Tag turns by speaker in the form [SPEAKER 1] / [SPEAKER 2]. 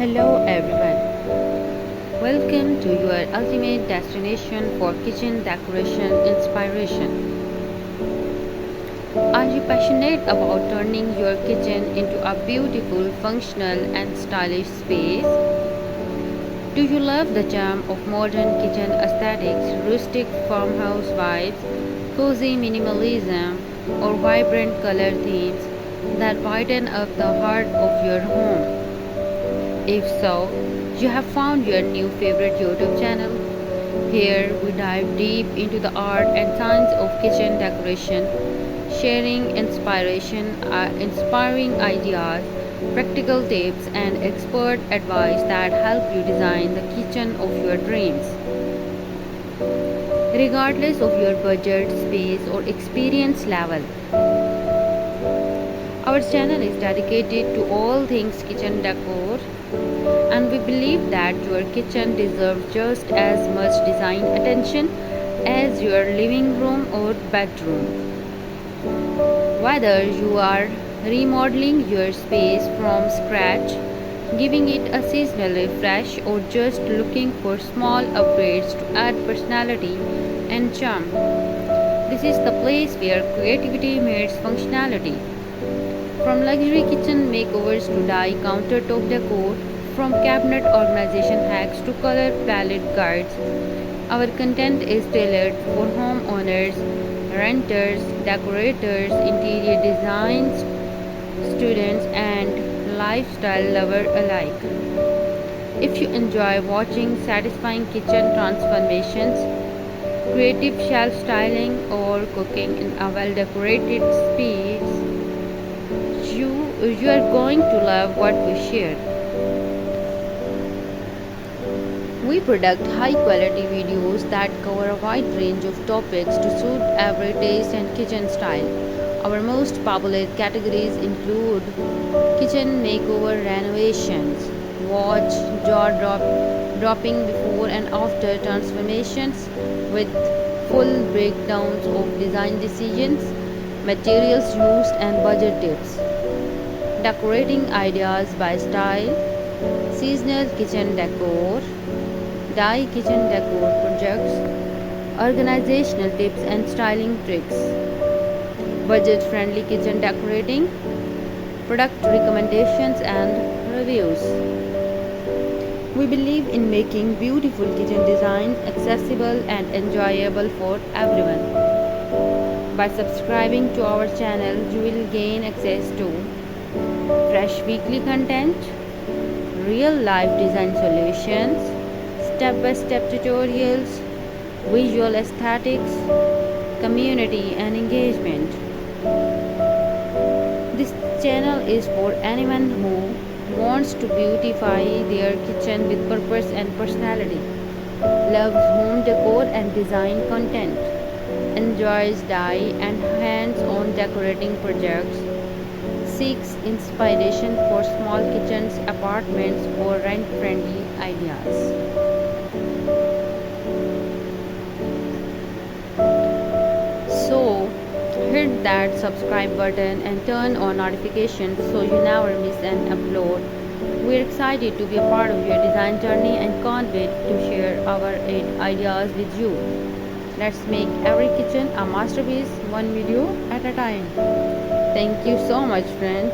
[SPEAKER 1] Hello everyone. Welcome to your ultimate destination for kitchen decoration inspiration. Are you passionate about turning your kitchen into a beautiful, functional, and stylish space? Do you love the charm of modern kitchen aesthetics, rustic farmhouse vibes, cozy minimalism, or vibrant color themes that brighten up the heart of your home? If so, you have found your new favorite YouTube channel. Here we dive deep into the art and science of kitchen decoration, sharing inspiring ideas, practical tips, and expert advice that help you design the kitchen of your dreams. Regardless of your budget, space, or experience level, our channel is dedicated to all things kitchen decor, and we believe that your kitchen deserves just as much design attention as your living room or bedroom. Whether you are remodeling your space from scratch, giving it a seasonal refresh, or just looking for small upgrades to add personality and charm, this is the place where creativity meets functionality. From luxury kitchen makeovers to dye countertop decor, from cabinet organization hacks to color palette guides, our content is tailored for homeowners, renters, decorators, interior design students, and lifestyle lovers alike. If you enjoy watching satisfying kitchen transformations, creative shelf styling, or cooking in a well decorated space, you are going to love what we share. We product high quality videos that cover a wide range of topics to suit every taste and kitchen style. Our most popular categories include kitchen makeover renovations, watch dropping before and after transformations with full breakdowns of design decisions, materials used, and budget tips. Decorating ideas by style, seasonal kitchen decor, dye kitchen decor projects, organizational tips and styling tricks, budget friendly kitchen decorating, product recommendations and reviews. We believe in making beautiful kitchen designs accessible and enjoyable for everyone. By subscribing to our channel, you will gain access to fresh weekly content, real life design solutions, step by step tutorials, visual aesthetics, community, and engagement. This channel is for anyone who wants to beautify their kitchen with purpose and personality, loves home decor and design content, enjoys dye and hands on decorating projects, seeks inspiration for small kitchens, apartments, or rent friendly ideas. So, hit that subscribe button and turn on notifications so you never miss an upload. We're excited to be a part of your design journey and can't wait to share our ideas with you. Let's make every kitchen a masterpiece, one video at a time. Thank you so much, friends.